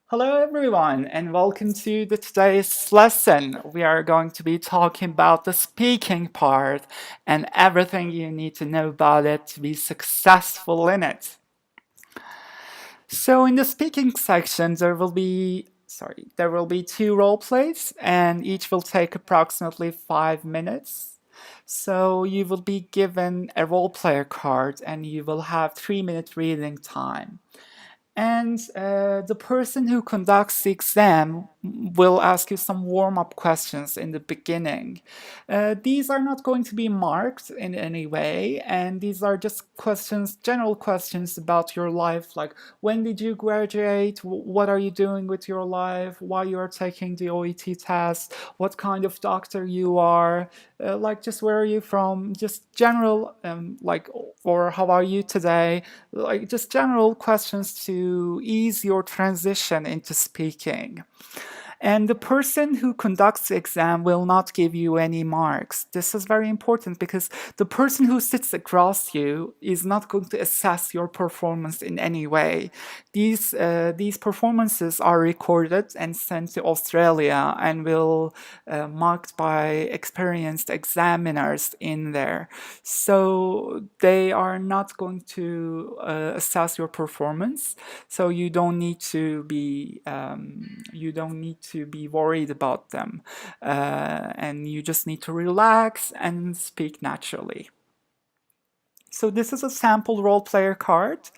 Hello, everyone, and welcome to today's lesson. We are going to be talking about the speaking part and everything you need to know about it to be successful in it. So, in the speaking section, there will be two role plays, and each will take approximately 5 minutes. So, you will be given a role player card, and you will have 3 minute reading time. And the person who conducts the exam will ask you some warm up questions in the beginning. These are not going to be marked in any way, and these are just questions, general questions about your life, like when did you graduate, what are you doing with your life, why you are taking the OET test, what kind of doctor you are, like just where are you from, just general, or how are you today, like just general questions to ease your transition into speaking. And the person who conducts the exam will not give you any marks. This is very important because the person who sits across you is not going to assess your performance in any way. These performances are recorded and sent to Australia and will marked by experienced examiners in there. So they are not going to assess your performance. So you don't need to be worried about them, and you just need to relax and speak naturally. So this is a sample role player card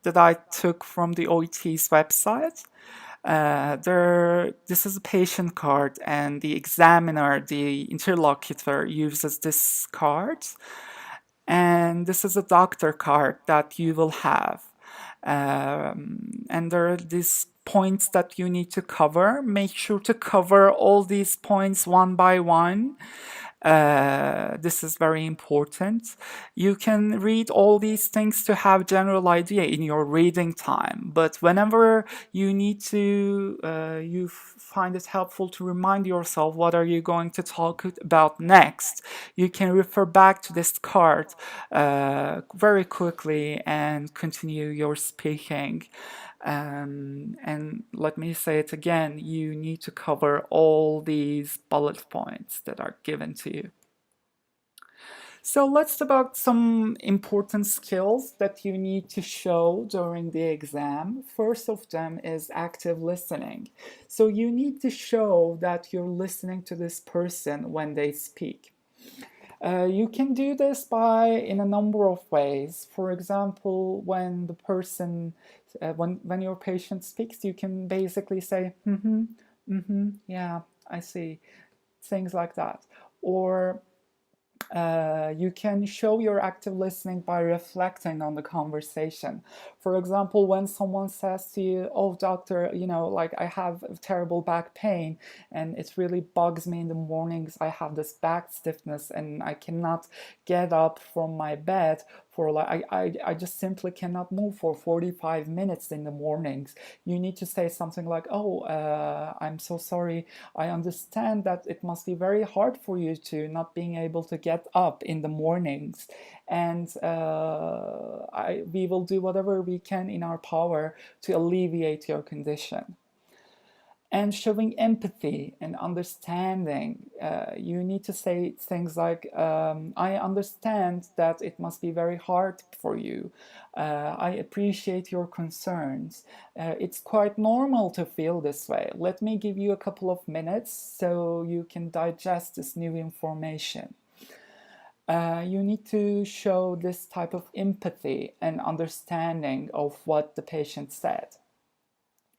that I took from the OET's website. This is a patient card, and the examiner, the interlocutor, uses this card. And this is a doctor card that you will have. And there are these points that you need to cover. Make sure to cover all these points one by one. This is very important. You can read all these things to have general idea in your reading time, but whenever you find it helpful to remind yourself what are you going to talk about next, you can refer back to this card very quickly and continue your speaking. And let me say it again, you need to cover all these bullet points that are given to you. So let's talk about some important skills that you need to show during the exam. First of them is active listening. So you need to show that you're listening to this person when they speak. You can do this by in a number of ways. For example, when your patient speaks, you can basically say, yeah, I see, things like that. Or you can show your active listening by reflecting on the conversation. For example, when someone says to you, "Oh, doctor, like I have terrible back pain and it really bugs me in the mornings. I have this back stiffness and I cannot get up from my bed for I just simply cannot move for 45 minutes in the mornings." You need to say something like, "Oh, I'm so sorry. I understand that it must be very hard for you to not being able to get up in the mornings, and we will do whatever we can in our power to alleviate your condition." And showing empathy and understanding. You need to say things like, "I understand that it must be very hard for you. I appreciate your concerns. It's quite normal to feel this way. Let me give you a couple of minutes so you can digest this new information." You need to show this type of empathy and understanding of what the patient said.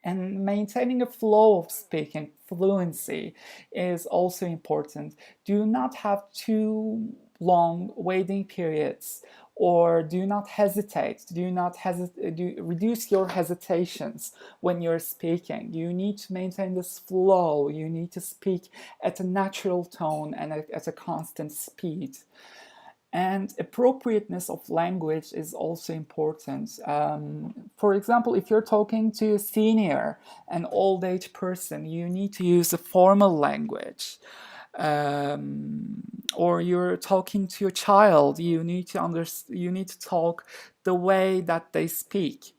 And maintaining a flow of speaking, fluency, is also important. Do not have too long waiting periods, or do not hesitate. Reduce your hesitations when you're speaking. You need to maintain this flow. You need to speak at a natural tone and at a constant speed. And appropriateness of language is also important. For example, if you're talking to a senior, an old age person, you need to use a formal language. Or you're talking to a child, you need to talk the way that they speak.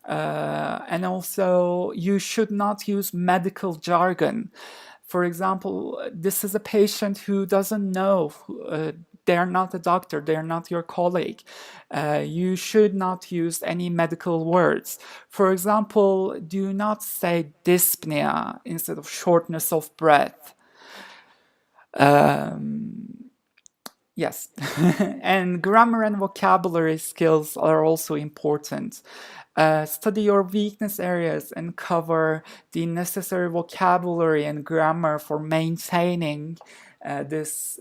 And also, you should not use medical jargon. For example, this is a patient who doesn't know, they're not a doctor, they're not your colleague. You should not use any medical words. For example, do not say dyspnea instead of shortness of breath. Yes, and grammar and vocabulary skills are also important. Study your weakness areas and cover the necessary vocabulary and grammar for maintaining this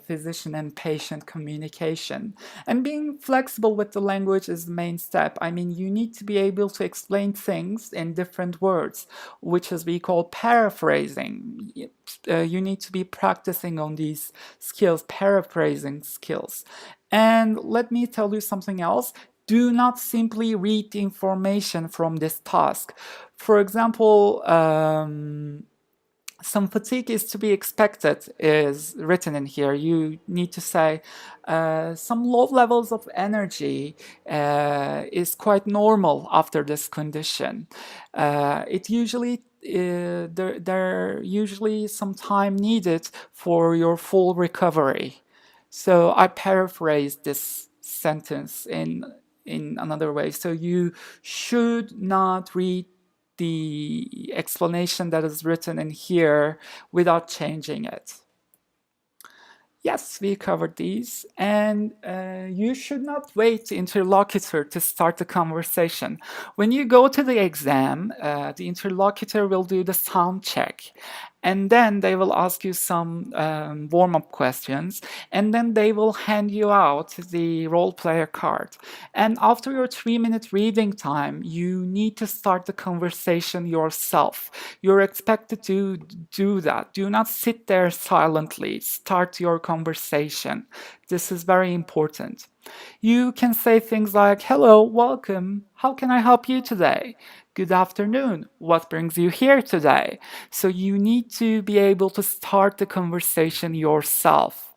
physician and patient communication. And being flexible with the language is the main step. I mean, you need to be able to explain things in different words, which is we call paraphrasing. You need to be practicing on these skills, paraphrasing skills. And let me tell you something else. Do not simply read the information from this task. For example, some fatigue is to be expected is written in here. You need to say some low levels of energy is quite normal after this condition. It usually there usually some time needed for your full recovery. So I paraphrase this sentence in another way. So you should not read the explanation that is written in here without changing it. Yes, we covered these, and you should not wait interlocutor to start the conversation. When you go to the exam, the interlocutor will do the sound check, and then they will ask you some warm-up questions, and then they will hand you out the role player card. And after your 3-minute reading time, you need to start the conversation yourself. You're expected to do that. Do not sit there silently. Start your conversation. This is very important. You can say things like, hello, welcome, how can I help you today? Good afternoon, what brings you here today? So you need to be able to start the conversation yourself.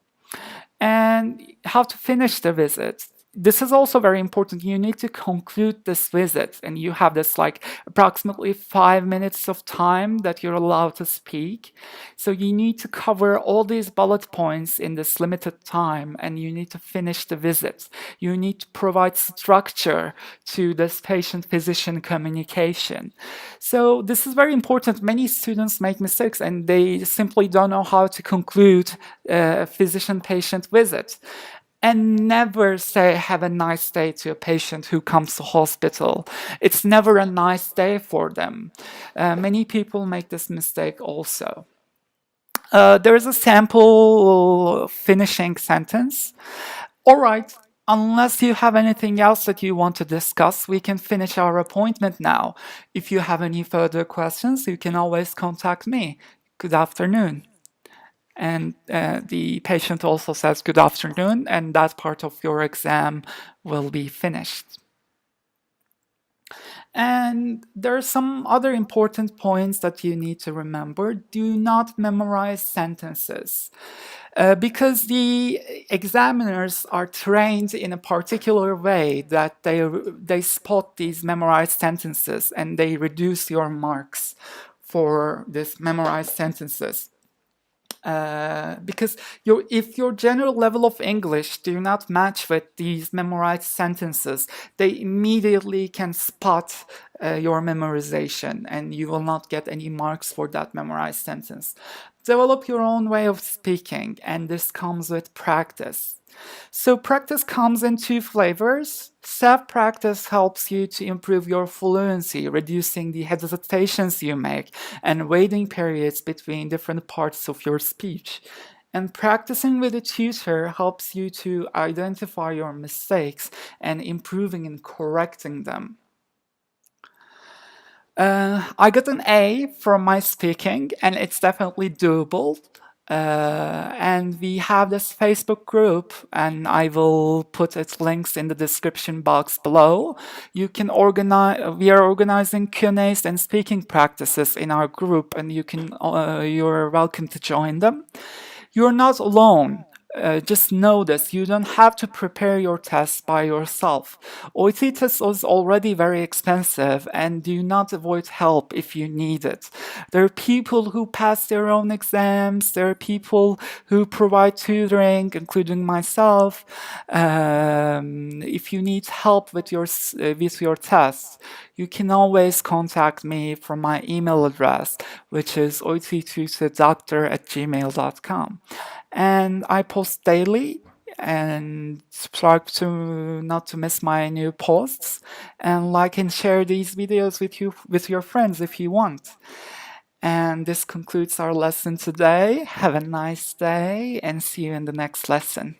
And how to finish the visit. This is also very important. You need to conclude this visit, and you have this like approximately 5 minutes of time that you're allowed to speak. So you need to cover all these bullet points in this limited time, and you need to finish the visit. You need to provide structure to this patient-physician communication. So this is very important. Many students make mistakes, and they simply don't know how to conclude a physician-patient visit. And never say have a nice day to a patient who comes to hospital. It's never a nice day for them. Many people make this mistake also. There is a sample finishing sentence. All right, unless you have anything else that you want to discuss, we can finish our appointment now. If you have any further questions, you can always contact me. Good afternoon. And the patient also says good afternoon, and that part of your exam will be finished. And there are some other important points that you need to remember. Do not memorize sentences. Because the examiners are trained in a particular way that they spot these memorized sentences and they reduce your marks for these memorized sentences. Because if your general level of English do not match with these memorized sentences, they immediately can spot your memorization and you will not get any marks for that memorized sentence. Develop your own way of speaking, and this comes with practice. So practice comes in two flavors. Self-practice helps you to improve your fluency, reducing the hesitations you make and waiting periods between different parts of your speech. And practicing with a tutor helps you to identify your mistakes and improving and correcting them. I got an A from my speaking, and it's definitely doable. And we have this Facebook group, and I will put its links in the description box below. You can we are organizing Q&As and speaking practices in our group, and you're welcome to join them. You're not alone. just know this, you don't have to prepare your test by yourself. OET test is already very expensive, and do not avoid help if you need it. There are people who pass their own exams, there are people who provide tutoring, including myself. If you need help with your tests, you can always contact me from my email address, which is oettdoctor@gmail.com. And I post daily, and subscribe to not to miss my new posts, and like and share these videos with your friends if you want. And this concludes our lesson today. Have a nice day and see you in the next lesson.